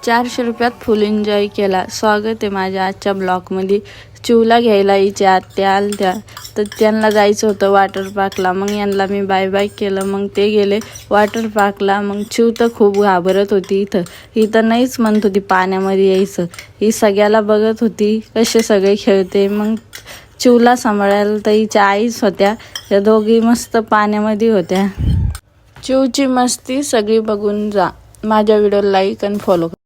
400 रुपयात फुल एन्जॉय केला। स्वागत आहे माझ्या आजच्या ब्लॉगमध्ये। चिवला घ्यायला हिच्या आत्या आलत्या, तर त्यांना जायचं होतं वॉटर पार्कला। मग यांना मी बाय बाय केलं, मग ते गेले वॉटर पार्कला। मग चिव तर खूप घाबरत होती, इथं नाहीच म्हणत होती पाण्यामध्ये यायचं। ही सगळ्याला बघत होती कसे सगळे खेळते। मग चिवला सांभाळायला तर हिच्या आईच होत्या, त्या दोघी मस्त पाण्यामध्ये होत्या। चिवची मस्ती सगळी बघून जा। माझ्या व्हिडिओला लाईक आणि फॉलो करा।